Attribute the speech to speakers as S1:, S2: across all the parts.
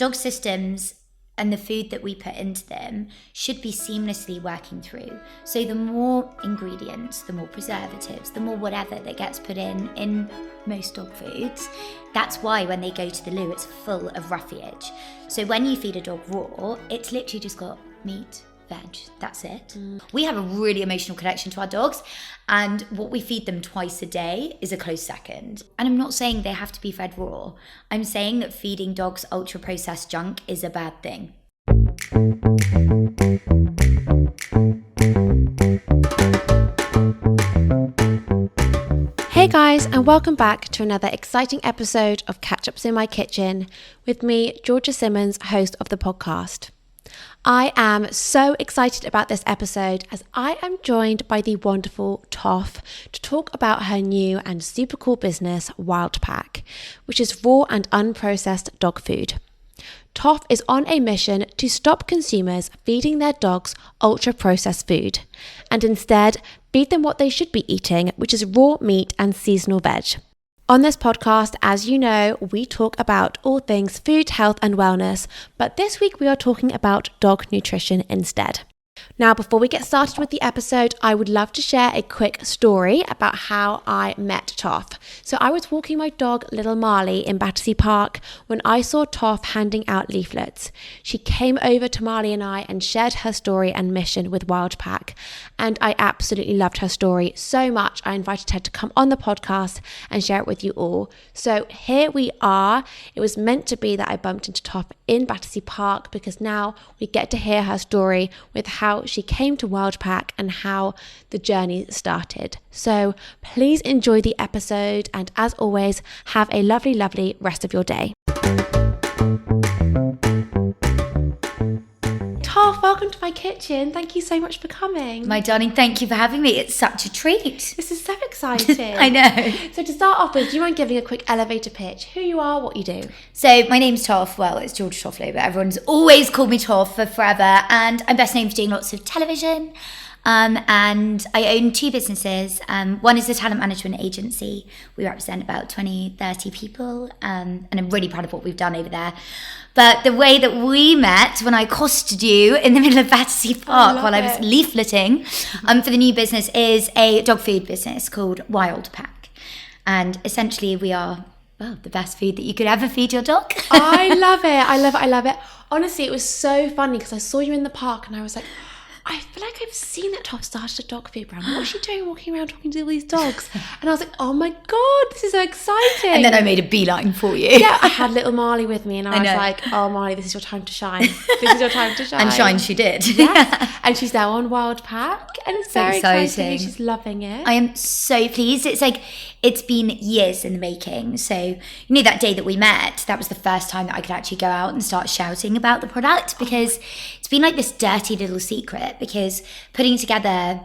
S1: dog systems and the food that we put into them should be seamlessly working through. So the more ingredients, the more preservatives, the more whatever that gets put in most dog foods, that's why when they go to the loo, it's full of roughage. So when you feed a dog raw, it's literally just got meat, veg, that's it. We have a really emotional connection to our dogs, and what we feed them twice a day is a close second. And I'm not saying they have to be fed raw. I'm saying that feeding dogs ultra-processed junk is a bad thing.
S2: Hey guys, and welcome back to another exciting episode of Catch Ups in My Kitchen with me, Georgia Simmons, host of the podcast. I am so excited about this episode as I am joined by the wonderful Toff to talk about her new and super cool business, Wildpack, which is raw and unprocessed dog food. Toff is on a mission to stop consumers feeding their dogs ultra-processed food and instead feed them what they should be eating, which is raw meat and seasonal veg. On this podcast, as you know, we talk about all things food, health and wellness, but this week we are talking about dog nutrition instead. Now, before we get started with the episode, I would love to share a quick story about how I met Toff. So I was walking my dog, little Marley, in Battersea Park when I saw Toff handing out leaflets. She came over to Marley and I and shared her story and mission with Wildpack. And I absolutely loved her story so much, I invited her to come on the podcast and share it with you all. So here we are. It was meant to be that I bumped into Toff in Battersea Park because now we get to hear her story with how she came to Wildpack and how the journey started. So please enjoy the episode, and as always, have a lovely, lovely rest of your day. Toff, welcome to my kitchen. Thank you so much for coming.
S1: My darling, thank you for having me. It's such a treat.
S2: This is so exciting.
S1: I know.
S2: So to start off with, do you mind giving a quick elevator pitch? Who you are, what you do?
S1: So my name's Toff. Well, it's Georgia Toffolo, but everyone's always called me Toff for forever. And I'm best known for doing lots of television. And I own two businesses. One is a talent management agency. We represent about 20, 30 people. And I'm really proud of what we've done over there. But the way that we met when I accosted you in the middle of Battersea Park while I was leafleting for the new business is a dog food business called Wildpack. And essentially we are, well, the best food that you could ever feed your dog.
S2: I love it. I love it. I love it. Honestly, it was so funny because I saw you in the park and I was like, I feel like I've seen that Toff started a dog food brand. What was she doing walking around talking to all these dogs? And I was like, oh my God, this is so exciting.
S1: And then I made a beeline for you.
S2: Yeah, I had little Marley with me and I was like, oh Marley, this is your time to shine. This is your time to shine.
S1: And shine she did.
S2: Yes. And she's now on Wildpack and it's
S1: So
S2: very
S1: exciting.
S2: exciting. She's loving it.
S1: I am so pleased. It's like, it's been years in the making. So, you know, that day that we met, that was the first time that I could actually go out and start shouting about the product because it's been like this dirty little secret because putting together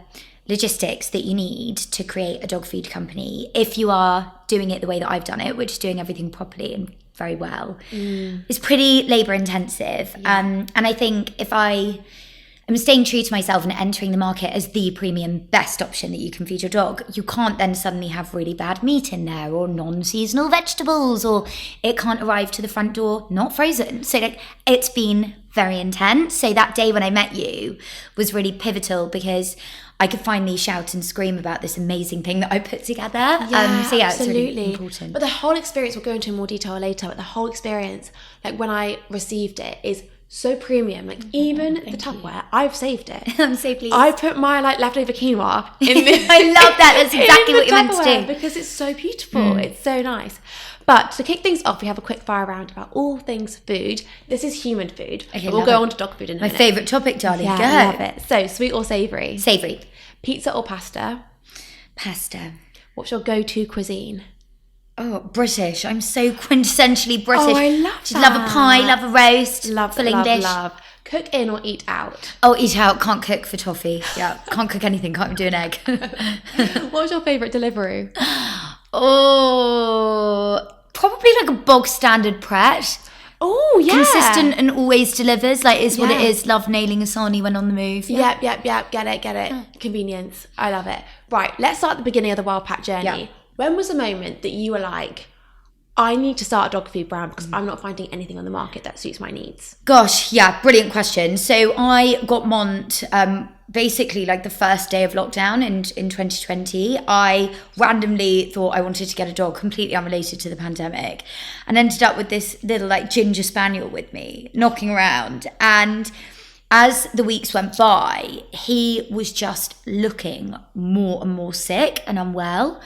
S1: logistics that you need to create a dog food company, if you are doing it the way that I've done it, which is doing everything properly and very well, is pretty labour intensive. Yeah. And I think if I'm staying true to myself and entering the market as the premium best option that you can feed your dog, you can't then suddenly have really bad meat in there or non-seasonal vegetables, or it can't arrive to the front door not frozen. So like, it's been very intense. So that day when I met you was really pivotal because I could finally shout and scream about this amazing thing that I put together.
S2: Yeah,
S1: It's
S2: absolutely.
S1: really important.
S2: But the whole experience, we'll go into more detail later, but the whole experience, like when I received it, is so premium. Like even the Tupperware, I've saved it.
S1: I'm so pleased.
S2: I put my like leftover quinoa in the
S1: I love that. That's exactly what you're meant to do.
S2: Because it's so beautiful. It's so nice. But to kick things off, we have a quick fire round about all things food. This is human food.
S1: Okay,
S2: we'll go on to dog food in a minute.
S1: My favourite topic, darling.
S2: Yeah,
S1: Go.
S2: I love it. So, sweet or savoury?
S1: Savoury.
S2: Pizza or pasta?
S1: Pasta.
S2: What's your go-to cuisine?
S1: Oh, British. I'm so quintessentially British.
S2: Oh, I love
S1: Just
S2: that.
S1: love a pie, love a roast.
S2: Love,
S1: full
S2: love,
S1: English.
S2: love. Cook in or eat out?
S1: Oh, eat out. Can't cook for toffee. Yeah, can't cook anything. Can't do an egg.
S2: What's your favourite Deliveroo?
S1: Oh, probably like a bog standard Pret.
S2: Oh, yeah.
S1: Consistent and always delivers. Like, is what it is. Love nailing a sarnie when on the move.
S2: Yep. Get it. Convenience. I love it. Right, let's start at the beginning of the Wildpack journey.
S1: Yeah.
S2: When was the moment that you were like, I need to start a dog food brand because I'm not finding anything on the market that suits my needs?
S1: Gosh, yeah, brilliant question. So I got Mont basically like the first day of lockdown in 2020. I randomly thought I wanted to get a dog completely unrelated to the pandemic, and ended up with this little like ginger spaniel with me knocking around. And as the weeks went by, he was just looking more and more sick and unwell.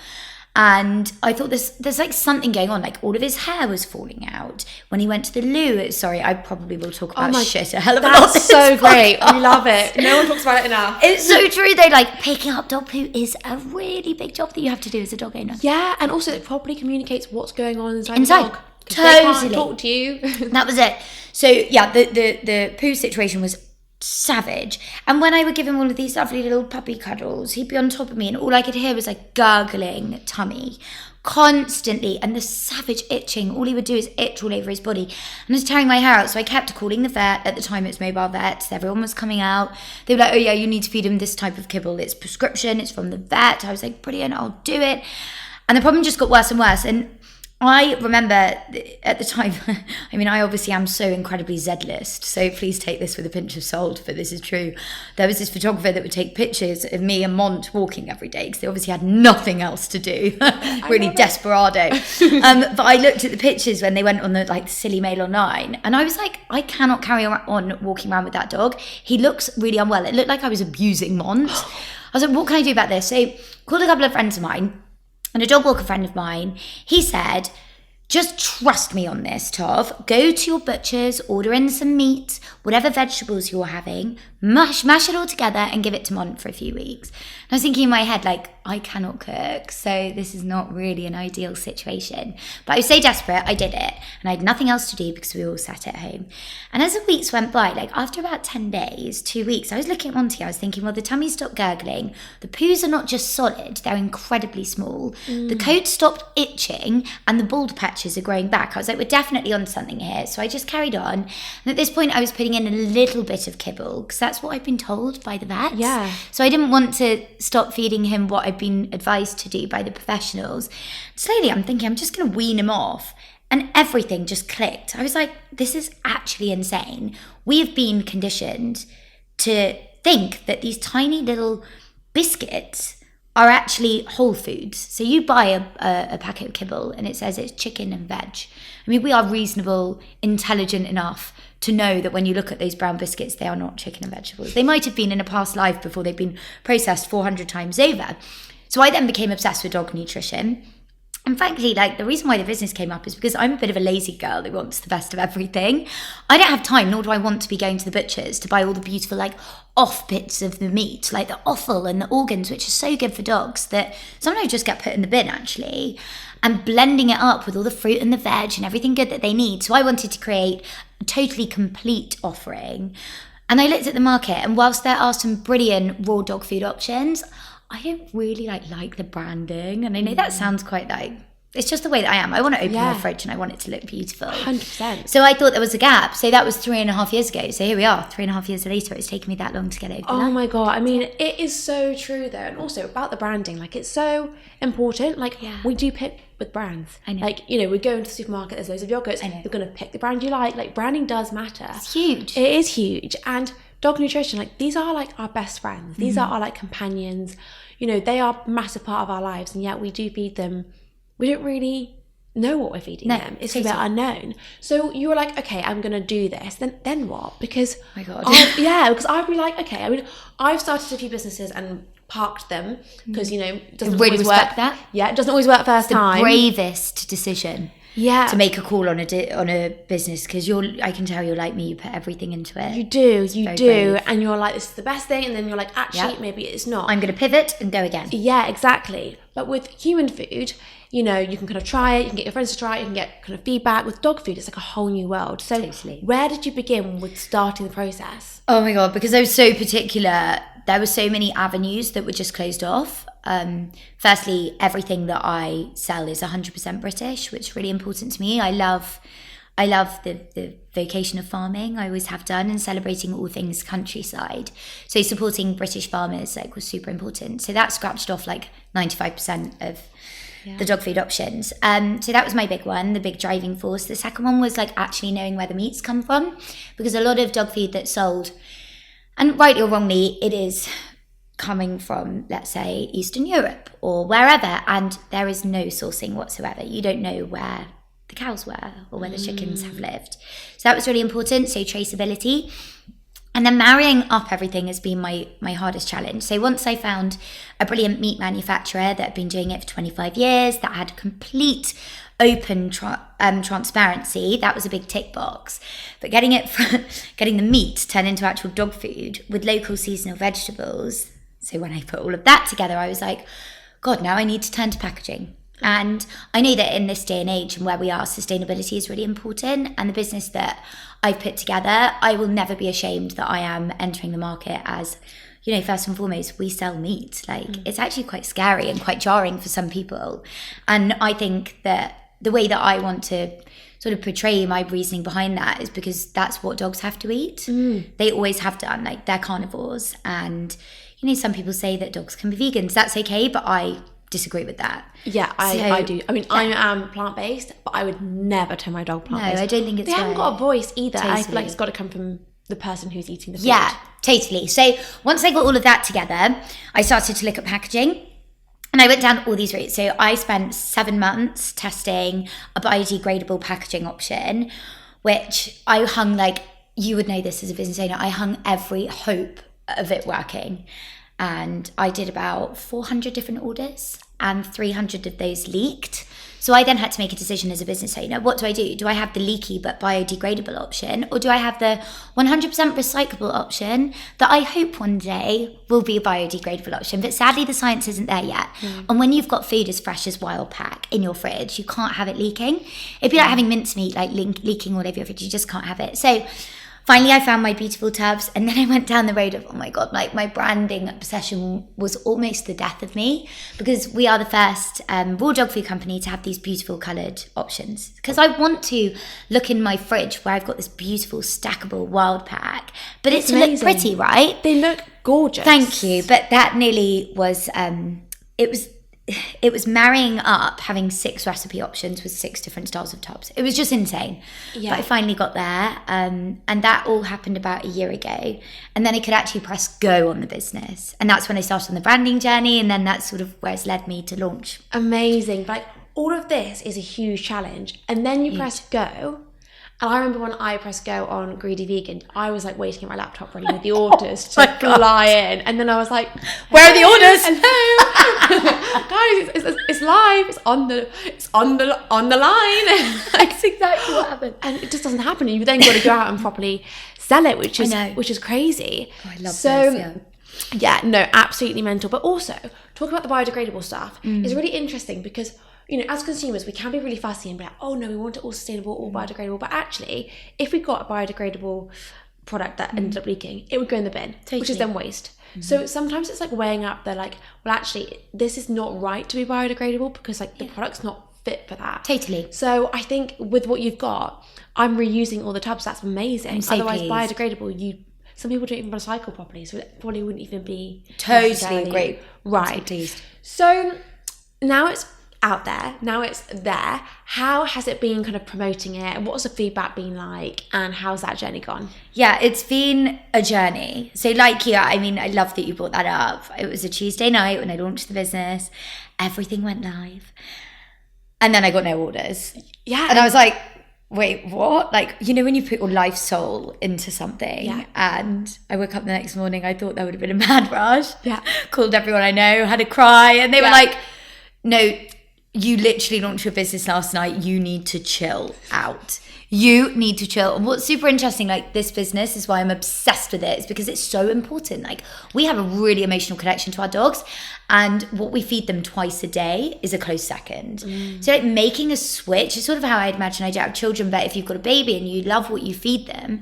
S1: And I thought there's like something going on, like all of his hair was falling out. When he went to the loo, sorry, I probably will talk about shit a hell of a lot.
S2: That's so great. We love it. No one talks about it enough.
S1: It's so true though, like picking up dog poo is a really big job that you have to do as a dog owner.
S2: Yeah, and also it properly communicates what's going on inside the dog.
S1: Totally.
S2: They can't talk to you.
S1: That was it. So yeah, the poo situation was savage. And when I would give him all of these lovely little puppy cuddles, he'd be on top of me and all I could hear was like gurgling tummy constantly, and the savage itching. All he would do is itch all over his body, and I was tearing my hair out. So I kept calling the vet. At the time it was mobile vets, everyone was coming out. They were like, oh yeah, you need to feed him this type of kibble, it's prescription, it's from the vet. I was like, brilliant, I'll do it. And the problem just got worse and worse. And I remember at the time, I mean, I obviously am so incredibly Z-list, so please take this with a pinch of salt, but this is true. There was this photographer that would take pictures of me and Mont walking every day because they obviously had nothing else to do. Really desperado. But I looked at the pictures when they went on the like silly mail online, and I was like, I cannot carry on walking around with that dog. He looks really unwell. It looked like I was abusing Mont. I was like, what can I do about this? So called a couple of friends of mine, and a dog walker friend of mine. He said, just trust me on this, Toff. Go to your butcher's, order in some meat, whatever vegetables you're having, mash it all together and give it to Mont for a few weeks. And I was thinking in my head, like, I cannot cook, so this is not really an ideal situation. But I was so desperate, I did it. And I had nothing else to do because we all sat at home. And as the weeks went by, like after about 10 days, 2 weeks, I was looking at Monty, I was thinking, well, the tummy stopped gurgling. The poos are not just solid, they're incredibly small. The coat stopped itching and the bald patches are growing back. I was like, we're definitely on something here. So I just carried on. And at this point, I was putting in a little bit of kibble because that's what I've been told by the vets.
S2: Yeah.
S1: So I didn't want to stop feeding him what I'd been advised to do by the professionals. Slowly, I'm thinking, I'm just going to wean him off. And everything just clicked. I was like, this is actually insane. We have been conditioned to think that these tiny little biscuits are actually whole foods. So you buy a packet of kibble and it says it's chicken and veg. I mean, we are reasonable, intelligent enough to know that when you look at those brown biscuits, they are not chicken and vegetables. They might have been in a past life before they've been processed 400 times over. So I then became obsessed with dog nutrition. And frankly, like the reason why the business came up is because I'm a bit of a lazy girl who wants the best of everything. I don't have time, nor do I want to be going to the butcher's to buy all the beautiful like off bits of the meat, like the offal and the organs, which are so good for dogs that sometimes just get put in the bin actually, and blending it up with all the fruit and the veg and everything good that they need. So I wanted to create a totally complete offering. And I looked at the market, and whilst there are some brilliant raw dog food options, I don't really like the branding, and I know that sounds quite like, it's just the way that I am. I want to open my fridge and I want it to look beautiful.
S2: 100%.
S1: So I thought there was a gap. So that was 3.5 years ago. So here we are, 3.5 years later. It's taken me that long to get over that.
S2: Oh my God. I mean, it is so true though. And also about the branding, like it's so important. Like we do pick with brands.
S1: I know.
S2: Like, you know, we go into the supermarket, there's loads of yogurts. You're going to pick the brand you like. Like branding does matter.
S1: It's huge.
S2: It is huge. And dog nutrition, like these are like our best friends. These are our like companions. You know, they are a massive part of our lives, and yet we do feed them. We don't really know what we're feeding them. It's a bit unknown. So you were like, okay, I'm going to do this. Then what? Because,
S1: oh my God.
S2: because I'd be like, okay, I mean, I've started a few businesses and parked them because, you know, it doesn't
S1: really
S2: always
S1: respect
S2: work.
S1: that.
S2: Yeah, it doesn't always work first time.
S1: The bravest decision.
S2: Yeah.
S1: To make a call on a business, because I can tell you're like me, you put everything into it.
S2: You do,
S1: brave.
S2: and you're like, this is the best thing, and then you're like, actually, maybe it's not.
S1: I'm going to pivot and go again.
S2: Yeah, exactly. But with human food, you know, you can kind of try it, you can get your friends to try it, you can get kind of feedback. With dog food, it's like a whole new world. So where did you begin with starting the process?
S1: Oh my God, because I was so particular. There were so many avenues that were just closed off. Firstly, everything that I sell is 100% British, which is really important to me. I love the vocation of farming. I always have done, and celebrating all things countryside. So supporting British farmers was super important. So that scratched off 95% of the dog food options. So that was my big one, the big driving force. The second one was like actually knowing where the meats come from, because a lot of dog food that's sold, and rightly or wrongly, it is coming from, let's say, Eastern Europe or wherever, and there is no sourcing whatsoever. You don't know where the cows were or where the chickens have lived. So that was really important. So traceability. And then marrying up everything has been my hardest challenge. So once I found a brilliant meat manufacturer that had been doing it for 25 years, that had complete open transparency, that was a big tick box. But getting the meat turned into actual dog food with local seasonal vegetables. So when I put all of that together, I was like, God, now I need to turn to packaging. And I know that in this day and age and where we are, sustainability is really important. And the business that I've put together, I will never be ashamed that I am entering the market as, you know, first and foremost, we sell meat. Like, it's actually quite scary and quite jarring for some people. And I think that the way that I want to sort of portray my reasoning behind that is because that's what dogs have to eat. They always have done. Like, they're carnivores. And, you know, some people say that dogs can be vegans. That's okay, but I disagree with that.
S2: Yeah, I do. I mean, I am plant-based, but I would never turn my dog plant-based.
S1: No, I don't think it's
S2: They haven't got a voice either.
S1: Totally.
S2: I feel like it's got to come from the person who's eating the food.
S1: Yeah, totally. So once I got all of that together, I started to look at packaging. And I went down all these routes. So I spent 7 months testing a biodegradable packaging option, which I hung, like, you would know this as a business owner, I hung every hope of it working. And I did about 400 different orders, and 300 of those leaked. So I then had to make a decision as a business owner. What do I do? Do I have the leaky but biodegradable option? Or do I have the 100% recyclable option that I hope one day will be a biodegradable option? But sadly, the science isn't there yet. And when you've got food as fresh as wild pack in your fridge, you can't have it leaking. It'd be like having mincemeat like leaking all over your fridge. You just can't have it. So finally, I found my beautiful tubs, and then I went down the road of, oh my God, like my branding obsession was almost the death of me, because we are the first raw dog food company to have these beautiful coloured options. Because I want to look in my fridge where I've got this beautiful stackable wild pack, but it's to look pretty, right?
S2: They look gorgeous.
S1: Thank you, but that nearly was, it was marrying up having 6 recipe options with 6 different styles of tubs. It was just insane. Yeah. But I finally got there, and that all happened about a year ago. And then I could actually press go on the business. And that's when I started on the branding journey, and then that's sort of where it's led me to launch.
S2: Amazing. Like, all of this is a huge challenge. And then you press go. And I remember when I pressed go on Greedy Vegan, I was like waiting at my laptop ready with the orders to fly in. And then I was like,
S1: where are the orders?
S2: Hello. Guys, it's live. It's on the line.
S1: That's exactly what happened.
S2: And it just doesn't happen. You then got to go out and properly sell it, which is crazy.
S1: Oh, I love this.
S2: Yeah, no, absolutely mental. But also, talking about the biodegradable stuff is really interesting because, you know, as consumers, we can be really fussy and be like, oh no, we want it all sustainable, all biodegradable. But actually, if we got a biodegradable product that ended up leaking, it would go in the bin, which is then waste. So sometimes it's like weighing up, they're like, well, actually, this is not right to be biodegradable because like the product's not fit for that.
S1: Totally.
S2: So I think with what you've got, I'm reusing all the tubs. That's amazing.
S1: I'm so
S2: Otherwise,
S1: pleased.
S2: biodegradable, some people don't even recycle properly, so it probably wouldn't even be
S1: totally agree.
S2: Right.
S1: So,
S2: so now it's out there, now it's there. How has it been kind of promoting it? What's the feedback been like, and how's that journey gone?
S1: Yeah, it's been a journey. So like you, I mean, I love that you brought that up. It was a Tuesday night when I launched the business. Everything went live. And then I got no orders.
S2: Yeah.
S1: And I was like, wait, what? Like, you know, when you put your life soul into something.
S2: Yeah.
S1: And I woke up the next morning, I thought that would have been a mad rush.
S2: Yeah.
S1: Called everyone I know, had a cry. And they were like, no, you literally launched your business last night. You need to chill out. You need to chill. And what's super interesting, like this business is why I'm obsessed with it, is because it's so important. Like we have a really emotional connection to our dogs, and what we feed them twice a day is a close second. So like making a switch is sort of how I'd imagine I do have children, but if you've got a baby and you love what you feed them,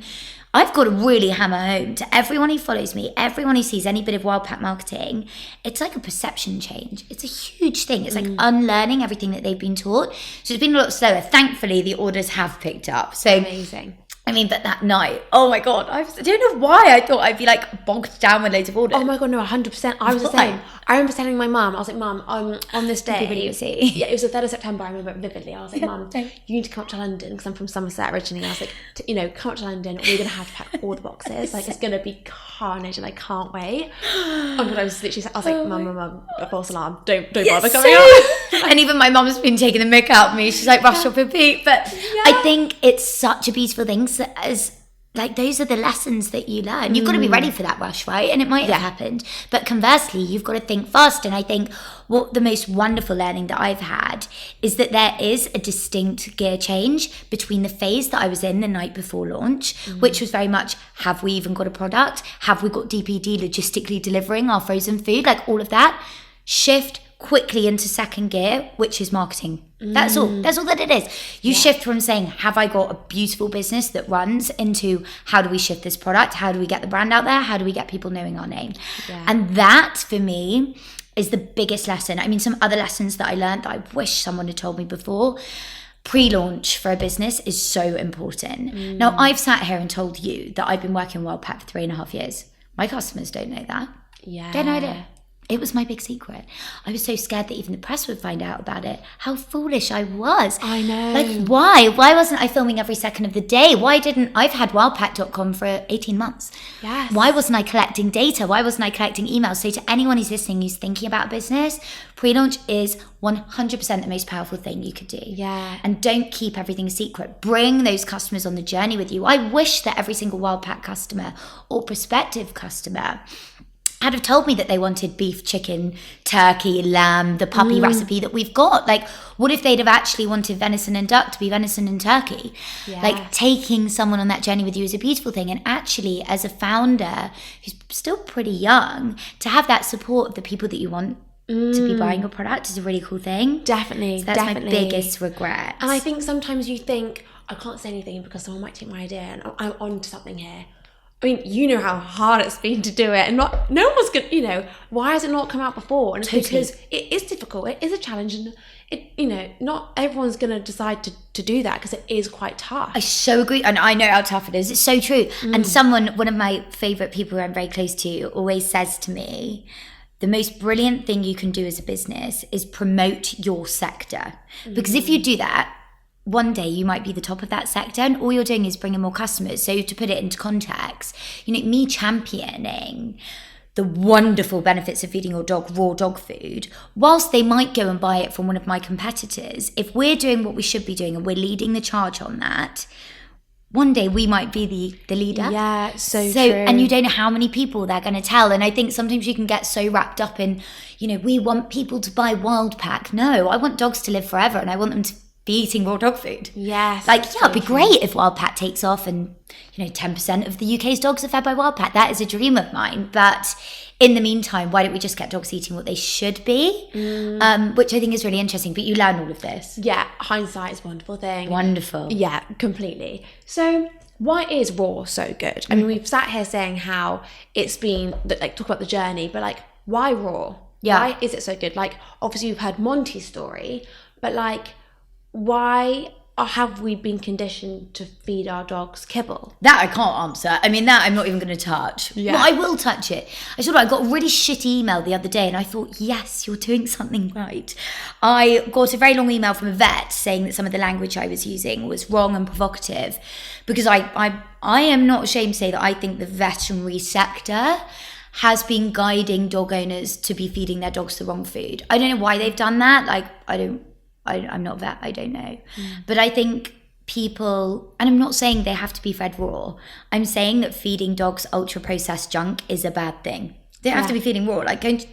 S1: I've got to really hammer home to everyone who follows me, everyone who sees any bit of Wild Pack marketing. It's like a perception change. It's a huge thing. It's like unlearning everything that they've been taught. So it's been a lot slower. Thankfully, the orders have picked up. So
S2: amazing.
S1: I mean, but that night, oh my God, I don't know why I thought I'd be like bogged down with loads of orders.
S2: Oh my God, no, 100%. I was the
S1: Why?
S2: same. I remember telling my mum, I was like, Mum, on this day.
S1: Really busy.
S2: Yeah, it was the 3rd of September, I remember it vividly. I was like, Mum, you need to come up to London, because I'm from Somerset originally. I was like, come up to London, we're going to have to pack all the boxes. Like, it's going to be carnage, and I can't wait. Oh my God, I was like, Mum, a false alarm. Don't bother coming up.
S1: And even my mum's been taking the mick out of me. She's like, rush up and repeat. But I think it's such a beautiful thing. So as like, those are the lessons that you learn. You've got to be ready for that rush, right? And it might have happened. But conversely, you've got to think fast. And I think what the most wonderful learning that I've had is that there is a distinct gear change between the phase that I was in the night before launch, which was very much, have we even got a product? Have we got DPD logistically delivering our frozen food? Like, all of that. Shift quickly into second gear, which is marketing. That's all that it is. You shift from saying, have I got a beautiful business that runs, into how do we shift this product? How do we get the brand out there? How do we get people knowing our name? And that for me is the biggest lesson. I mean, some other lessons that I learned that I wish someone had told me before. Pre-launch for a business is so important. Now, I've sat here and told you that I've been working WorldPack for 3.5 years. My customers don't know that.
S2: Yeah.
S1: They have no idea. It was my big secret. I was so scared that even the press would find out about it. How foolish I was.
S2: I know.
S1: Like, why? Why wasn't I filming every second of the day? I've had wildpack.com for 18 months.
S2: Yes.
S1: Why wasn't I collecting data? Why wasn't I collecting emails? So to anyone who's listening who's thinking about business, pre-launch is 100% the most powerful thing you could do.
S2: Yeah.
S1: And don't keep everything a secret. Bring those customers on the journey with you. I wish that every single wildpack customer or prospective customer had have told me that they wanted beef, chicken, turkey, lamb, the puppy recipe that we've got. Like, what if they'd have actually wanted venison and duck to be venison and turkey?
S2: Yeah.
S1: Like, taking someone on that journey with you is a beautiful thing. And actually, as a founder who's still pretty young, to have that support of the people that you want to be buying your product is a really cool thing.
S2: Definitely.
S1: So that's my biggest regret.
S2: And I think sometimes you think, I can't say anything because someone might take my idea, and I'm on to something here. I mean, you know how hard it's been to do it, and no one's gonna, why has it not come out before? And it's because it is difficult, it is a challenge, and not everyone's gonna decide to do that, because it is quite tough.
S1: I so agree, and I know how tough it is. It's so true. And one of my favourite people who I'm very close to, always says to me, the most brilliant thing you can do as a business is promote your sector. Because if you do that, one day you might be the top of that sector, and all you're doing is bringing more customers. So to put it into context, me championing the wonderful benefits of feeding your dog raw dog food, whilst they might go and buy it from one of my competitors, if we're doing what we should be doing and we're leading the charge on that, one day we might be the leader.
S2: Yeah, so true.
S1: And you don't know how many people they're going to tell. And I think sometimes you can get so wrapped up in, we want people to buy WildPack. No, I want dogs to live forever, and I want them to be eating raw dog food.
S2: Yes.
S1: It'd be great if WildPack takes off and 10% of the UK's dogs are fed by WildPack. That is a dream of mine. But in the meantime, why don't we just get dogs eating what they should be? Which I think is really interesting. But you learn all of this.
S2: Yeah, hindsight is a wonderful thing.
S1: Wonderful.
S2: Yeah, completely. So why is raw so good? I mean, we've sat here saying how it's been, talk about the journey, but why raw?
S1: Yeah.
S2: Why is it so good? Obviously you've heard Monty's story, but why have we been conditioned to feed our dogs kibble?
S1: That I can't answer. I mean, that I'm not even going to touch. Yeah. Well, I will touch it. I got a really shitty email the other day, and I thought, yes, you're doing something right. I got a very long email from a vet saying that some of the language I was using was wrong and provocative, because I am not ashamed to say that I think the veterinary sector has been guiding dog owners to be feeding their dogs the wrong food. I don't know why they've done that. I'm not a vet, I don't know. But I think people, and I'm not saying they have to be fed raw, I'm saying that feeding dogs ultra processed junk is a bad thing. They don't have to be feeding raw, go and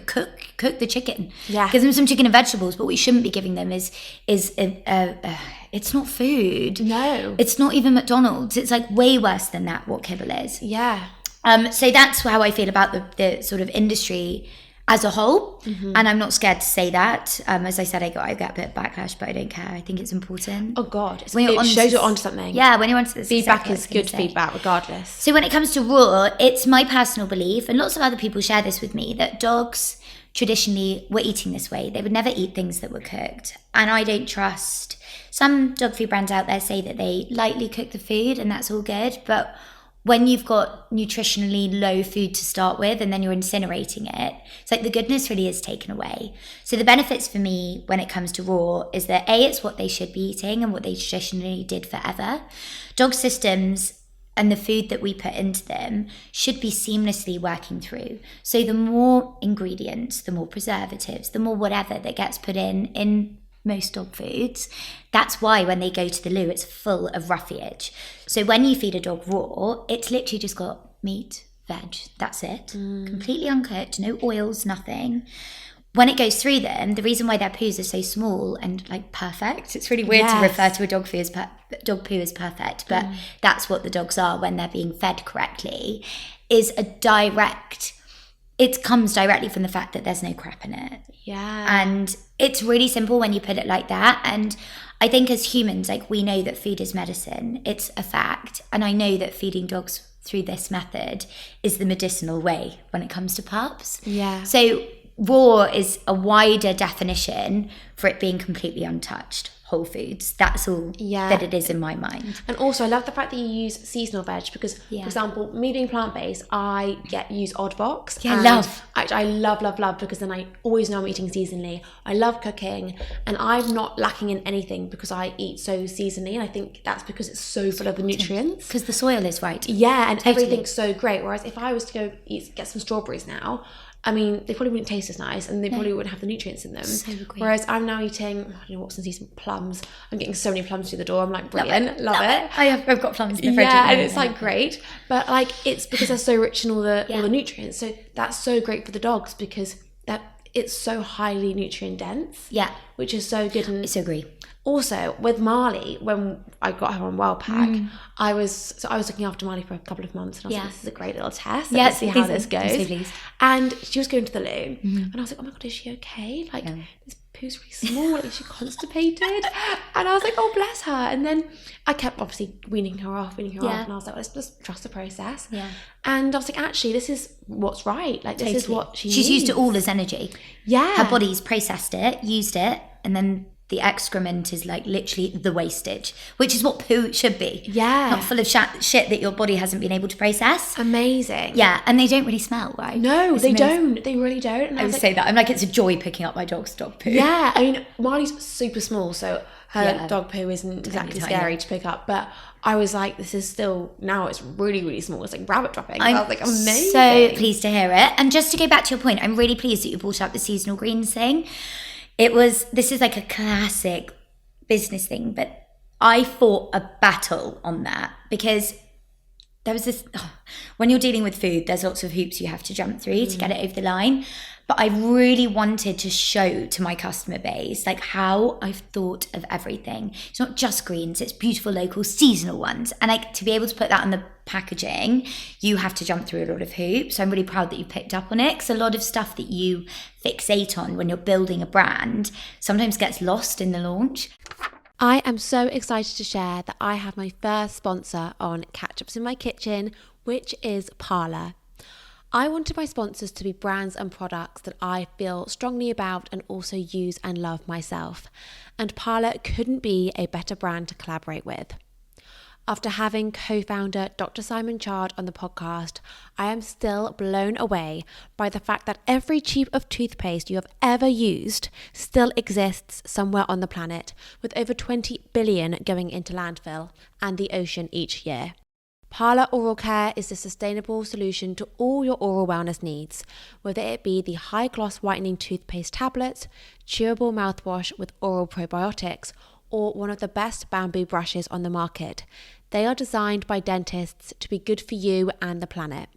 S1: cook the chicken. Yeah. Give them some chicken and vegetables, but what you shouldn't be giving them is it's not food.
S2: No.
S1: It's not even McDonald's. It's way worse than that, what kibble is.
S2: Yeah.
S1: So that's how I feel about the sort of industry as a whole, and I'm not scared to say that. As I said, I get a bit of backlash, but I don't care. I think it's important.
S2: Oh God, it shows you're onto something.
S1: Yeah, when you're onto this,
S2: feedback is good feedback, regardless.
S1: So when it comes to raw, it's my personal belief, and lots of other people share this with me, that dogs traditionally were eating this way. They would never eat things that were cooked. And I don't trust, some dog food brands out there say that they lightly cook the food and that's all good. But when you've got nutritionally low food to start with and then you're incinerating it, it's like the goodness really is taken away. So the benefits for me when it comes to raw is that A, it's what they should be eating and what they traditionally did forever. Dog systems and the food that we put into them should be seamlessly working through. So the more ingredients, the more preservatives, the more whatever that gets put in most dog foods, that's why when they go to the loo, it's full of roughage. So when you feed a dog raw, it's literally just got meat, veg, that's it. Completely uncooked, no oils, nothing. When it goes through them, the reason why their poos are so small and like perfect, it's really weird to refer to a dog poo as perfect, but that's what the dogs are when they're being fed correctly, is it comes directly from the fact that there's no crap in it.
S2: Yeah.
S1: And it's really simple when you put it like that. And I think as humans, like, we know that food is medicine. It's a fact. And I know that feeding dogs through this method is the medicinal way when it comes to pups.
S2: Yeah.
S1: So raw is a wider definition for it being completely untouched. Whole foods. That's all that it is in my mind.
S2: And also I love the fact that you use seasonal veg because, for example, me being plant-based, I use odd box.
S1: Yeah, love.
S2: I love because then I always know I'm eating seasonally. I love cooking and I'm not lacking in anything because I eat so seasonally, and I think that's because it's so full of the nutrients.
S1: Because the soil is right.
S2: Yeah, and everything's so great. Whereas if I was to go get some strawberries now, I mean, they probably wouldn't taste as nice and they probably wouldn't have the nutrients in them.
S1: So agree.
S2: Whereas I'm now eating, I don't know what's in season, plums. I'm getting so many plums through the door. I'm like, brilliant, love it.
S1: I've got plums in the fridge.
S2: Yeah, and it's like great. But like, it's because they're so rich in all the nutrients. So that's so great for the dogs because it's so highly nutrient dense.
S1: Yeah.
S2: Which is so good. And
S1: I so agree.
S2: Also, with Marley, when I got her on Wild Pack, I was looking after Marley for a couple of months, and I was like, this is a great little test. Let's see how this goes. And she was going to the loo, and I was like, oh my God, is she okay? Like, this poo's really small, like, is she constipated? And I was like, oh, bless her. And then I kept obviously weaning her off, and I was like, let's just trust the process. Yeah. And I was like, actually, this is what's right. Like, this is what she's needs.
S1: Used it all as energy.
S2: Yeah.
S1: Her body's processed it, used it, and then the excrement is like literally the wastage, which is what poo should be.
S2: Yeah.
S1: Not full of shit that your body hasn't been able to process.
S2: Amazing.
S1: Yeah, and they don't really smell, right?
S2: No, they don't. They really don't. And
S1: I would say that. I'm like, it's a joy picking up my dog's dog poo.
S2: Yeah, I mean, Marley's super small, so her dog poo isn't exactly scary to pick up, but I was like, this is still, now it's really, really small. It's like rabbit dropping. I was like, amazing.
S1: So pleased to hear it. And just to go back to your point, I'm really pleased that you brought up the seasonal greens thing. This is like a classic business thing, but I fought a battle on that because there was this, when you're dealing with food, there's lots of hoops you have to jump through to get it over the line. But I really wanted to show to my customer base, like, how I've thought of everything. It's not just greens, it's beautiful, local, seasonal ones. And like, to be able to put that on the packaging, you have to jump through a lot of hoops. So I'm really proud that you picked up on it, because a lot of stuff that you fixate on when you're building a brand sometimes gets lost in the launch.
S2: I am so excited to share that I have my first sponsor on Catch Ups in My Kitchen, which is Parler. I wanted my sponsors to be brands and products that I feel strongly about and also use and love myself. And Parler couldn't be a better brand to collaborate with. After having co-founder Dr. Simon Chard on the podcast, I am still blown away by the fact that every tube of toothpaste you have ever used still exists somewhere on the planet, with over 20 billion going into landfill and the ocean each year. Parler Oral Care is the sustainable solution to all your oral wellness needs, whether it be the high gloss whitening toothpaste tablets, chewable mouthwash with oral probiotics, or one of the best bamboo brushes on the market. They are designed by dentists to be good for you and the planet.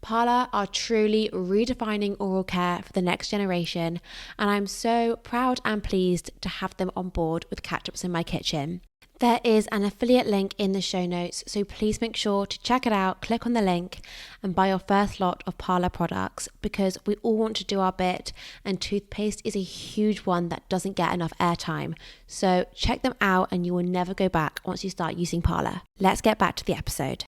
S2: Parler are truly redefining oral care for the next generation, and I'm so proud and pleased to have them on board with Catch Ups in My Kitchen. There is an affiliate link in the show notes, so please make sure to check it out, click on the link and buy your first lot of Parler products, because we all want to do our bit and toothpaste is a huge one that doesn't get enough airtime. So check them out and you will never go back once you start using Parler. Let's get back to the episode.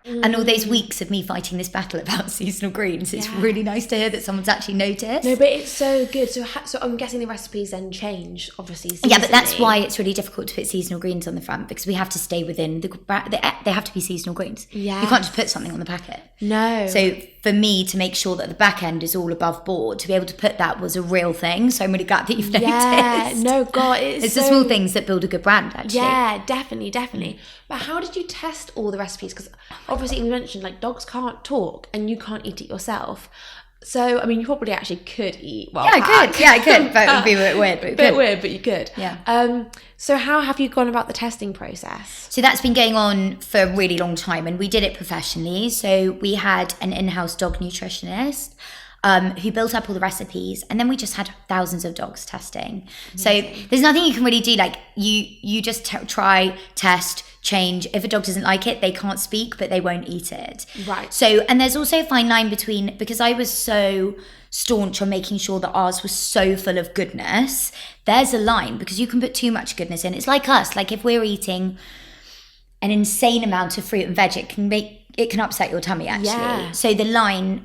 S1: And all those weeks of me fighting this battle about seasonal greens, it's really nice to hear that someone's actually noticed.
S2: No, but it's so good. So I'm guessing the recipes then change, obviously, seasonally.
S1: Yeah, but that's why it's really difficult to put seasonal greens on the front, because we have to stay within they have to be seasonal greens.
S2: Yeah.
S1: You can't just put something on the packet.
S2: No.
S1: So for me to make sure that the back end is all above board, to be able to put that was a real thing. So I'm really glad that you've noticed.
S2: Yeah, no, God,
S1: it's the small things that build a good brand, actually.
S2: Yeah, definitely. But how did you test all the recipes? Because obviously you mentioned like dogs can't talk and you can't eat it yourself. So, I mean, you probably actually could eat
S1: Yeah, I could. But it would be a bit weird.
S2: But you could.
S1: Yeah.
S2: So how have you gone about the testing process?
S1: So that's been going on for a really long time, and we did it professionally. So we had an in-house dog nutritionist who built up all the recipes, and then we just had thousands of dogs testing. So there's nothing you can really do. Like you just try, test, change. If a dog doesn't like it, they can't speak, but they won't eat it.
S2: Right.
S1: So, and there's also a fine line between, because I was so staunch on making sure that ours was so full of goodness, there's a line, because you can put too much goodness in. It's like us. Like if we're eating an insane amount of fruit and veg, it can upset your tummy, actually.
S2: Yeah.
S1: So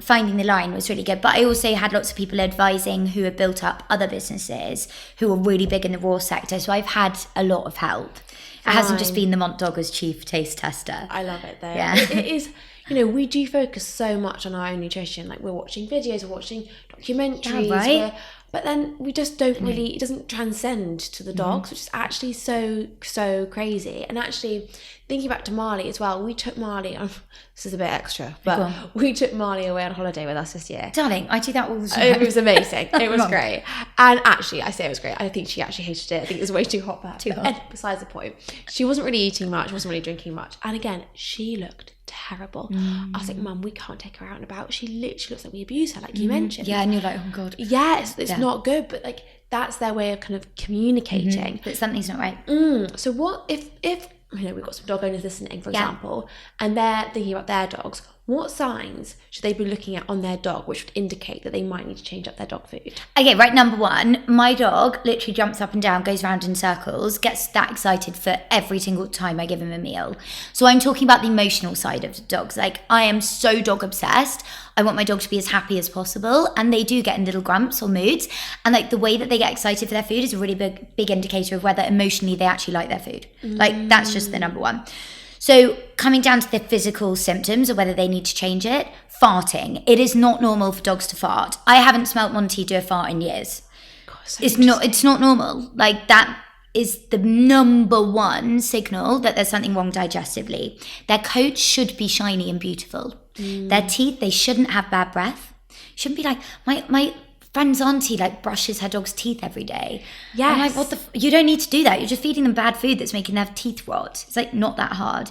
S1: finding the line was really good. But I also had lots of people advising who had built up other businesses who were really big in the raw sector. So I've had a lot of help. It hasn't just been the Mont Dog as chief taste tester.
S2: I love it, though.
S1: Yeah.
S2: It is, we do focus so much on our own nutrition. Like we're watching videos, we're watching documentaries.
S1: Yeah, right.
S2: But then we just don't really, it doesn't transcend to the dogs, which is actually so crazy. And actually, thinking back to Marley as well, we took Marley on, this is a bit extra, but we took Marley away on holiday with us this year.
S1: Darling, I do that all the time.
S2: It was amazing. It was great. And actually, I say it was great. I think she actually hated it. I think it was way too hot for her.
S1: Too hot.
S2: And besides the point, she wasn't really eating much, wasn't really drinking much. And again, she looked terrible. I was like, Mum, we can't take her out and about. She literally looks like we abuse her, like you mentioned.
S1: Yeah, and you're like, oh God.
S2: Yes, it's not good, but like that's their way of kind of communicating.
S1: But something's not right.
S2: So what if we've got some dog owners listening, for example, and they're thinking about their dogs, what signs should they be looking at on their dog which would indicate that they might need to change up their dog food?
S1: Okay, right, number one, my dog literally jumps up and down, goes around in circles, gets that excited for every single time I give him a meal. So I'm talking about the emotional side of dogs. Like, I am so dog obsessed. I want my dog to be as happy as possible, and they do get in little grumps or moods. And like the way that they get excited for their food is a really big indicator of whether emotionally they actually like their food. Like, that's just the number one. So coming down to the physical symptoms or whether they need to change it, farting. It is not normal for dogs to fart. I haven't smelt Monty do a fart in years.
S2: God,
S1: It's not normal. Like, that is the number one signal that there's something wrong digestively. Their coat should be shiny and beautiful. Their teeth, they shouldn't have bad breath. Shouldn't be like, my friend's auntie like brushes her dog's teeth every day.
S2: Yes.
S1: I'm like, what the you don't need to do that. You're just feeding them bad food that's making their teeth rot. It's like not that hard.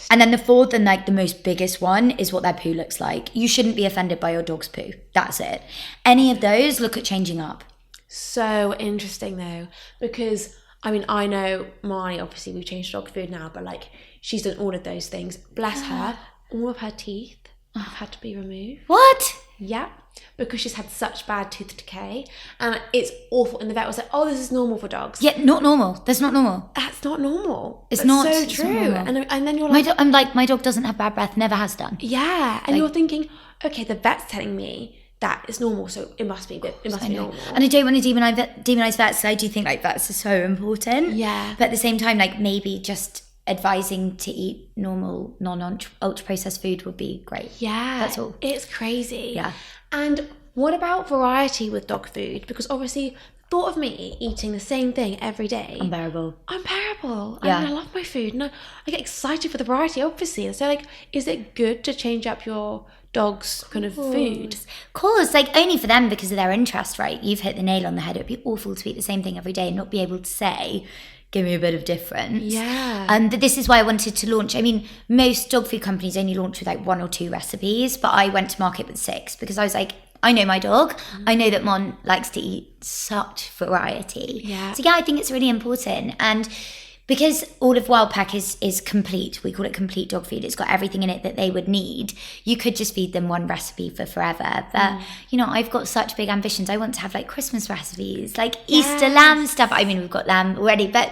S1: And then the fourth and like the most biggest one is what their poo looks like. You shouldn't be offended by your dog's poo. That's it. Any of those, look at changing up.
S2: So interesting though, because I mean, I know Marnie, obviously we've changed dog food now, but like she's done all of those things. Bless her, all of her teeth have had to be removed.
S1: What?
S2: Yeah, because she's had such bad tooth decay, and it's awful. And the vet was like, "Oh, this is normal for dogs."
S1: Yeah, not normal. That's not normal.
S2: That's not normal.
S1: It's
S2: That's
S1: not.
S2: so
S1: It's
S2: true.
S1: not normal.
S2: And then you're like,
S1: my dog doesn't have bad breath. Never has done.
S2: Yeah, and you're thinking, okay, the vet's telling me that it's normal, so it must be good. It must be normal.
S1: And I don't want to demonize vets. I do think like vets are so important.
S2: Yeah.
S1: But at the same time, like maybe just advising to eat normal, non-ultra processed food would be great.
S2: Yeah.
S1: That's all.
S2: It's crazy.
S1: Yeah.
S2: And what about variety with dog food? Because obviously, thought of me eating the same thing every day.
S1: Unbearable.
S2: Yeah. I love my food. And I get excited for the variety, obviously. So like, is it good to change up your dog's kind of food?
S1: Of course, like only for them because of their interest, right? You've hit the nail on the head. It would be awful to eat the same thing every day and not be able to say, give me a bit of difference.
S2: Yeah.
S1: But this is why I wanted to launch. I mean, most dog food companies only launch with like 1 or 2 recipes, but I went to market with 6 because I was like, I know my dog. I know that Mon likes to eat such variety.
S2: Yeah.
S1: So yeah, I think it's really important. And because all of Wild Pack is complete, we call it complete dog food. It's got everything in it that they would need. You could just feed them one recipe for forever. But, you know, I've got such big ambitions. I want to have like Christmas recipes, like Easter lamb stuff. I mean, we've got lamb already, but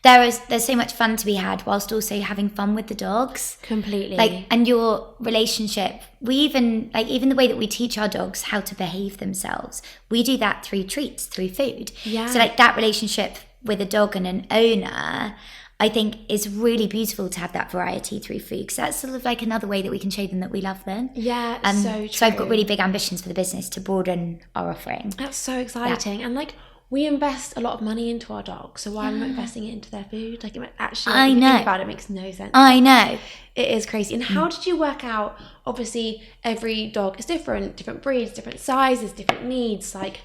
S1: there's so much fun to be had whilst also having fun with the dogs.
S2: Completely.
S1: Like, and your relationship, we even the way that we teach our dogs how to behave themselves, we do that through treats, through food.
S2: Yeah.
S1: So like that relationship with a dog and an owner, I think is really beautiful to have that variety through food, because that's sort of like another way that we can show them that we love them.
S2: Yeah, so true.
S1: So I've got really big ambitions for the business to broaden our offering.
S2: That's so exciting. And like, we invest a lot of money into our dogs, so why am I investing it into their food? Like, it actually, if you think about it, it makes no sense.
S1: I know.
S2: It is crazy. And how did you work out, obviously, every dog is different breeds, different sizes, different needs, like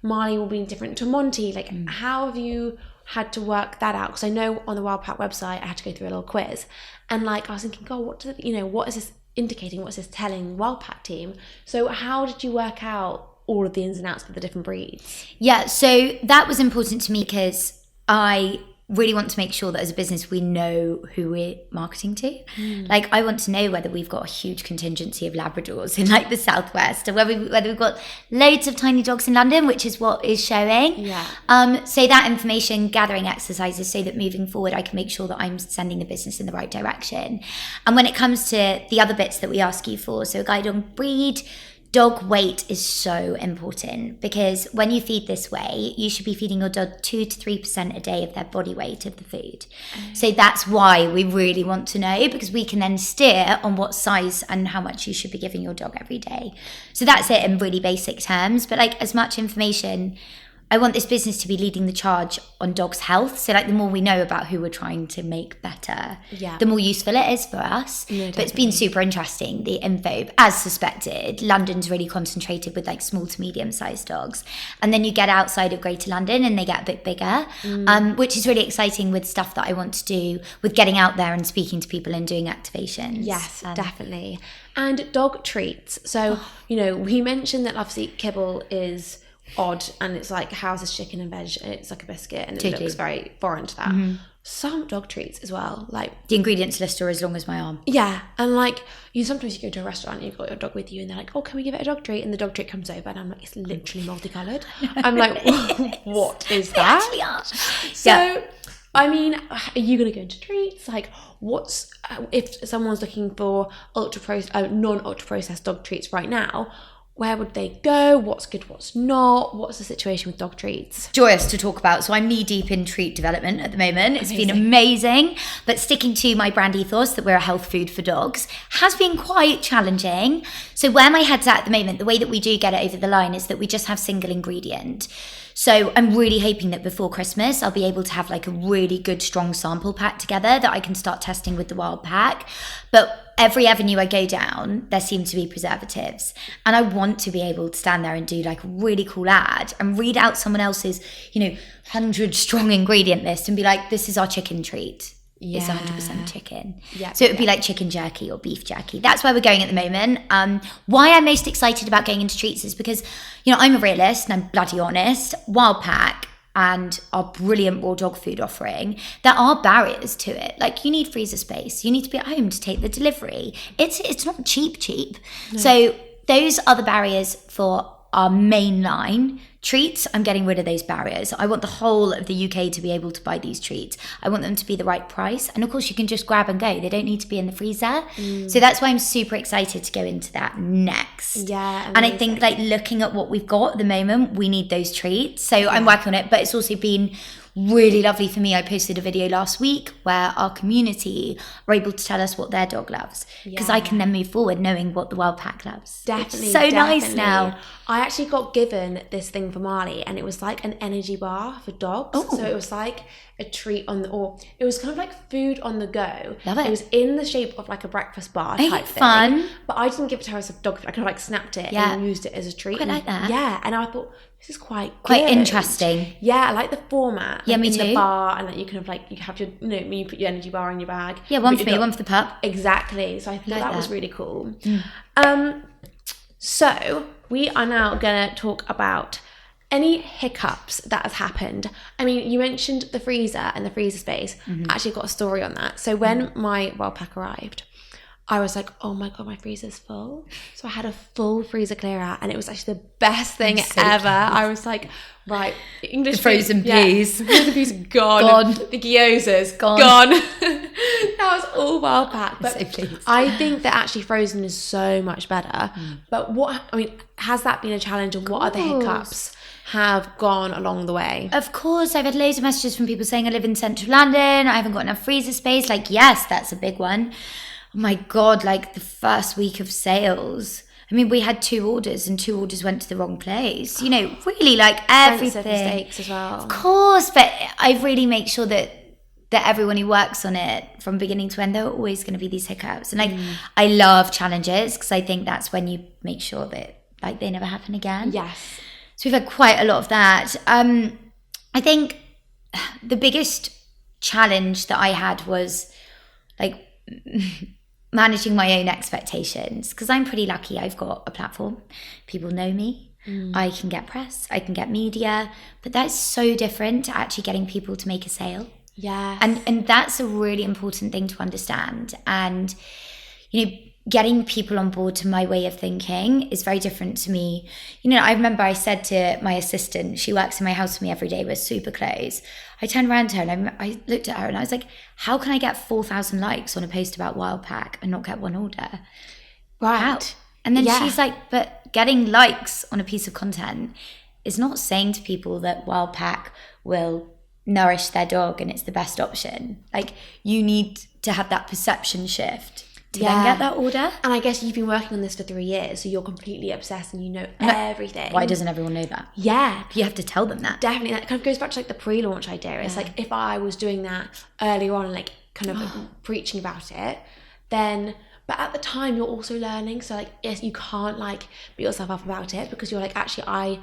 S2: Marley will be different to Monty. Like, how have you had to work that out? Because I know on the Wild Pack website, I had to go through a little quiz, and like, I was thinking, God, what is this indicating? What's this telling Wild Pack team? So how did you work out all of the ins and outs of the different breeds?
S1: Yeah, so that was important to me because I really want to make sure that as a business we know who we're marketing to. Like, I want to know whether we've got a huge contingency of Labradors in like the southwest, or whether we've got loads of tiny dogs in London, which is what is showing. So that information gathering exercises, so that moving forward I can make sure that I'm sending the business in the right direction. And when it comes to the other bits that we ask you for, so a guide on breed, dog weight is so important, because when you feed this way, you should be feeding your dog 2 to 3% a day of their body weight of the food. So that's why we really want to know, because we can then steer on what size and how much you should be giving your dog every day. So that's it in really basic terms. But like, as much information, I want this business to be leading the charge on dogs' health. So like, the more we know about who we're trying to make better, the more useful it is for us. But it's been super interesting, the info. As suspected, London's really concentrated with like small to medium-sized dogs. And then you get outside of Greater London and they get a bit bigger, which is really exciting with stuff that I want to do with getting out there and speaking to people and doing activations.
S2: Yes, definitely. And dog treats. So, we mentioned that obviously kibble is odd, and it's like, how's this chicken and veg, and it's like a biscuit, and it looks very foreign to that. Some dog treats as well, like
S1: the ingredients list are as long as my arm.
S2: And like, sometimes you go to a restaurant and you've got your dog with you and they're like, oh, can we give it a dog treat? And the dog treat comes over and I'm like, it's literally multicolored. I'm like, what is that?
S1: They actually are.
S2: So I mean, are you going to go into treats? Like, what's if someone's looking for non-ultra processed dog treats right now, where would they go? What's good, what's not? What's the situation with dog treats?
S1: Joyous to talk about. So I'm knee deep in treat development at the moment. It's been amazing. But sticking to my brand ethos that we're a health food for dogs has been quite challenging. So where my head's at the moment, the way that we do get it over the line is that we just have single ingredient. So I'm really hoping that before Christmas, I'll be able to have like a really good, strong sample pack together that I can start testing with the Wild Pack. But every avenue I go down, there seem to be preservatives. And I want to be able to stand there and do like a really cool ad and read out someone else's, 100 strong ingredient list and be like, this is our chicken treat. It's 100% chicken. So it would be like chicken jerky or beef jerky. That's where we're going at the moment. Why I'm most excited about going into treats is because, I'm a realist and I'm bloody honest. Wild Pack and our brilliant raw dog food offering, there are barriers to it. Like, you need freezer space. You need to be at home to take the delivery. It's not cheap. No. So those are the barriers for our main line. Treats, I'm getting rid of those barriers. I want the whole of the UK to be able to buy these treats. I want them to be the right price. And of course, you can just grab and go. They don't need to be in the freezer. So that's why I'm super excited to go into that next.
S2: Yeah, amazing.
S1: And I think like looking at what we've got at the moment, we need those treats. So I'm working on it, but it's also been really lovely for me. I posted a video last week where our community are able to tell us what their dog loves, because I can then move forward knowing what the Wild Pack loves.
S2: Definitely.
S1: It's so nice now.
S2: I actually got given this thing for Marley, and it was like an energy bar for dogs.
S1: Ooh.
S2: So it was like a treat it was kind of like food on the go.
S1: Love it.
S2: It was in the shape of like a breakfast bar type thing.
S1: Fun.
S2: But I didn't give it to her as a dog food. I kind of like snapped it and used it as a treat.
S1: I like that.
S2: Yeah, and I thought, this is quite
S1: interesting.
S2: Yeah, I like the format.
S1: Yeah,
S2: like
S1: me
S2: in
S1: too.
S2: The bar, and like you kind of like, you have your, when you put your energy bar in your bag.
S1: Yeah, one for me, one for the pup.
S2: Exactly. So I thought that was really cool.
S1: Mm.
S2: So we are now going to talk about any hiccups that has happened. I mean, you mentioned the freezer and the freezer space. I actually got a story on that. So when my Wild Pack arrived, I was like, oh my God, my freezer's full. So I had a full freezer clear out, and it was actually the best thing ever. I was like, right, English
S1: the frozen peas.
S2: The frozen peas are gone. The gyozas gone. That was all well packed. But
S1: so pleased.
S2: I think that actually frozen is so much better. But has that been a challenge, and what other hiccups have gone along the way?
S1: Of course, I've had loads of messages from people saying I live in central London, I haven't got enough freezer space. Like, yes, that's a big one. Oh my God, like the first week of sales. I mean, we had 2 orders and 2 orders went to the wrong place. You know, really like everything.
S2: Mistakes as well.
S1: Of course, but I really make sure that everyone who works on it from beginning to end, there are always going to be these hiccups. And like, I love challenges because I think that's when you make sure that like they never happen again.
S2: Yes.
S1: So we've had quite a lot of that. I think the biggest challenge that I had was like managing my own expectations, because I'm pretty lucky. I've got a platform. People know me. I can get press. I can get media. But that's so different to actually getting people to make a sale.
S2: Yeah.
S1: And that's a really important thing to understand. And, you know, getting people on board to my way of thinking is very different to me. You know, I remember I said to my assistant, she works in my house with me every day, we're super close. I turned around to her and I looked at her and I was like, how can I get 4,000 likes on a post about Wild Pack and not get one order?
S2: Right.
S1: How? And then she's like, but getting likes on a piece of content is not saying to people that Wild Pack will nourish their dog and it's the best option. Like, you need to have that perception shift to then get that order.
S2: And I guess you've been working on this for 3 years, so you're completely obsessed and you know everything.
S1: Why doesn't everyone know that?
S2: Yeah.
S1: You have to tell them that.
S2: Definitely. That kind of goes back to like the pre-launch idea. It's like, if I was doing that earlier on, like kind of preaching about it, then, but at the time you're also learning. So like, yes, you can't like beat yourself up about it, because you're like, actually, I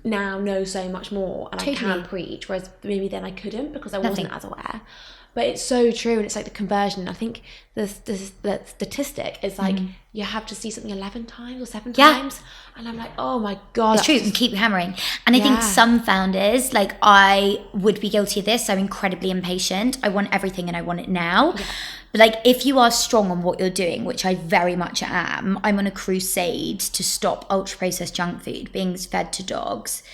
S2: now know so much more and I can preach, whereas maybe then I couldn't because I wasn't as aware. But it's so true, and it's like the conversion. I think the statistic is like you have to see something 11 times or 7 times, and I'm like, oh my God,
S1: it's true. And keep hammering. And I think some founders, like I would be guilty of this. I'm incredibly impatient. I want everything and I want it now. Yeah. But like, if you are strong on what you're doing, which I very much am, I'm on a crusade to stop ultra processed junk food being fed to dogs.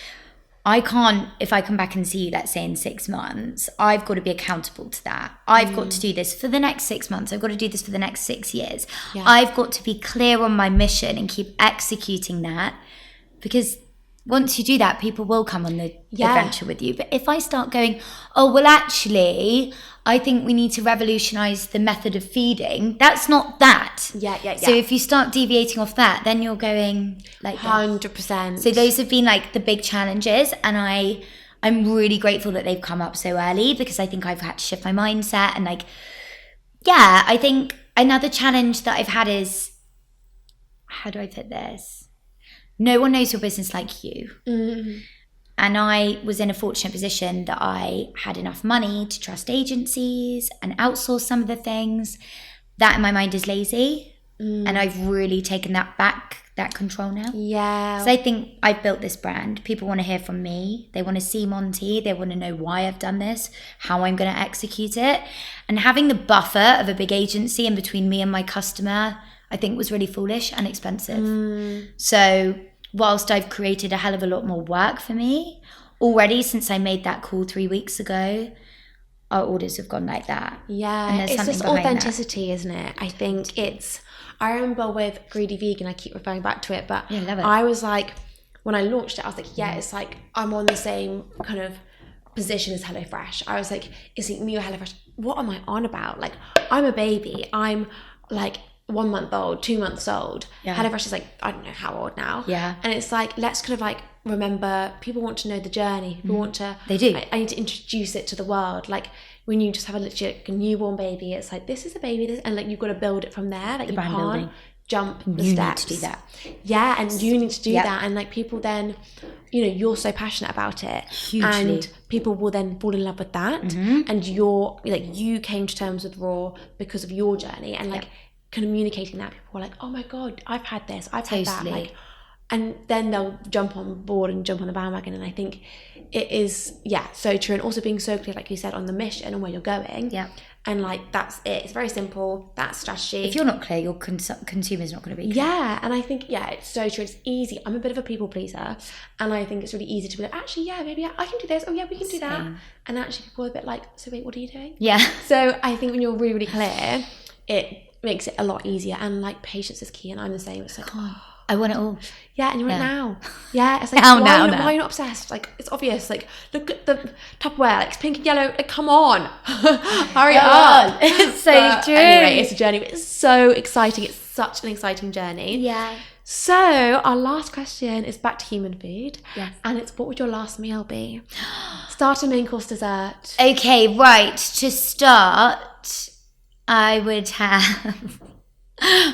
S1: I can't, if I come back and see you, let's say in 6 months, I've got to be accountable to that. I've got to do this for the next 6 months. I've got to do this for the next 6 years. Yeah. I've got to be clear on my mission and keep executing that, because once you do that, people will come on the adventure with you. But if I start going, oh, well, actually, I think we need to revolutionize the method of feeding, that's not that.
S2: Yeah.
S1: So if you start deviating off that, then you're going like
S2: 100%.
S1: So those have been like the big challenges, and I'm really grateful that they've come up so early, because I think I've had to shift my mindset. And like, yeah, I think another challenge that I've had is, how do I put this? No one knows your business like you. Mm-hmm. And I was in a fortunate position that I had enough money to trust agencies and outsource some of the things. That in my mind is lazy. And I've really taken that back, that control now.
S2: Yeah.
S1: So I think I've built this brand. People want to hear from me. They want to see Monty. They want to know why I've done this, how I'm going to execute it. And having the buffer of a big agency in between me and my customer, I think was really foolish and expensive. So whilst I've created a hell of a lot more work for me already since I made that call 3 weeks ago, our orders have gone like that.
S2: Yeah, and it's this authenticity, isn't it? I think I remember with Greedy Vegan, I keep referring back to it, but I was like, when I launched it, I was like, it's like I'm on the same kind of position as HelloFresh. I was like, is it me or HelloFresh? What am I on about? Like, I'm a baby. I'm like 1 month old, 2 months old. HelloFresh is like, I don't know how old now. Yeah. And it's like, let's kind of like remember, people want to know the journey. People want to,
S1: they do.
S2: I need to introduce it to the world. Like, when you just have a newborn baby, it's like, this is a baby, and like you've got to build it from there. Like, you can't jump the steps.
S1: You need to do that.
S2: Yeah, and you need to do that. And like, people then, you know, you're so passionate about it.
S1: Hugely.
S2: And people will then fall in love with that. And you're like, you came to terms with raw because of your journey, and like communicating that, people were like, oh my God, I've had this, I've had that. Like, and then they'll jump on board and jump on the bandwagon. And I think it is, so true. And also being so clear, like you said, on the mission and where you're going. Yeah. And like, that's it. It's very simple. That's strategy.
S1: If you're not clear, your consumer's not going to be clear.
S2: Yeah, and I think, it's so true. It's easy. I'm a bit of a people pleaser, and I think it's really easy to be like, actually, maybe I can do this. Oh yeah, we can do that. And actually people are a bit like, so wait, what are you doing?
S1: Yeah.
S2: So I think when you're really, really clear, it makes it a lot easier, and like patience is key, and I'm the same. It's like,
S1: I want it all.
S2: Yeah, and you want it now. Yeah, it's like,
S1: Now.
S2: why are you not obsessed? Like, it's obvious. Like, look at the Tupperware. Like, it's pink and yellow. Like, come on. Hurry up.
S1: It's so true.
S2: Anyway, it's a journey. But it's so exciting. It's such an exciting journey.
S1: Yeah.
S2: So, our last question is back to human food.
S1: Yes.
S2: And it's, what would your last meal be? Starter, main course, dessert.
S1: Okay, right. To start, I would have...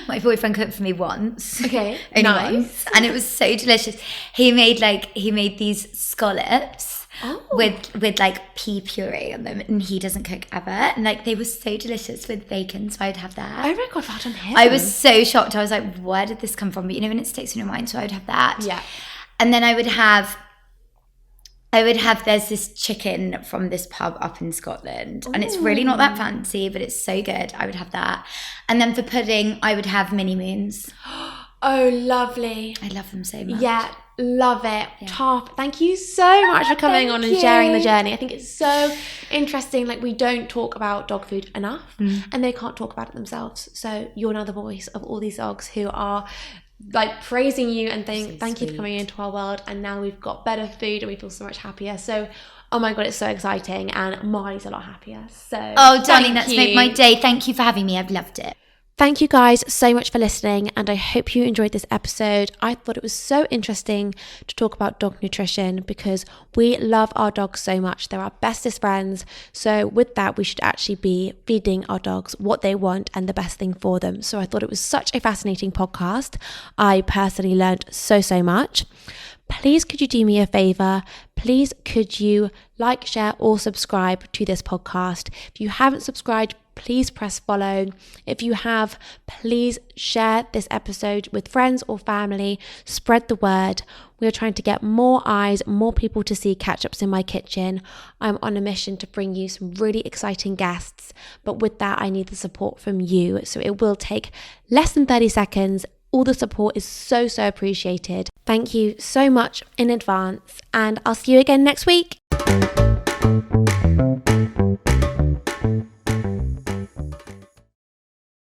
S1: My boyfriend cooked for me once.
S2: Okay,
S1: Only
S2: nice.
S1: once, and it was so delicious. He made these scallops with like pea puree on them, and he doesn't cook ever. And like, they were so delicious with bacon, so I'd have that.
S2: Oh my God, well done him.
S1: I was so shocked. I was like, where did this come from? But you know, when it sticks in your mind, so I would have that.
S2: Yeah.
S1: And then I would have, there's this chicken from this pub up in Scotland. And it's really not that fancy, but it's so good. I would have that. And then for pudding, I would have mini moons.
S2: Oh, lovely.
S1: I love them so much.
S2: Yeah, love it. Yeah. Toff, thank you so much for coming on and sharing the journey. I think it's so interesting. Like, we don't talk about dog food enough, and they can't talk about it themselves. So you're now the voice of all these dogs who are like praising you and thank you for coming into our world, and now we've got better food and we feel so much happier. So oh my God, it's so exciting, and Marley's a lot happier. So
S1: darling, that's made my day. Thank you for having me. I've loved it.
S2: Thank you guys so much for listening, and I hope you enjoyed this episode. I thought it was so interesting to talk about dog nutrition because we love our dogs so much. They're our bestest friends. So with that, we should actually be feeding our dogs what they want and the best thing for them. So I thought it was such a fascinating podcast. I personally learned so much. Please could you do me a favor? Please could you like, share or subscribe to this podcast? If you haven't subscribed, please press follow. If you have, please share this episode with friends or family. Spread the word. We are trying to get more eyes, more people to see Catch-Ups in My Kitchen. I'm on a mission to bring you some really exciting guests, but with that, I need the support from you. So it will take less than 30 seconds. All the support is so appreciated. Thank you so much in advance, and I'll see you again next week.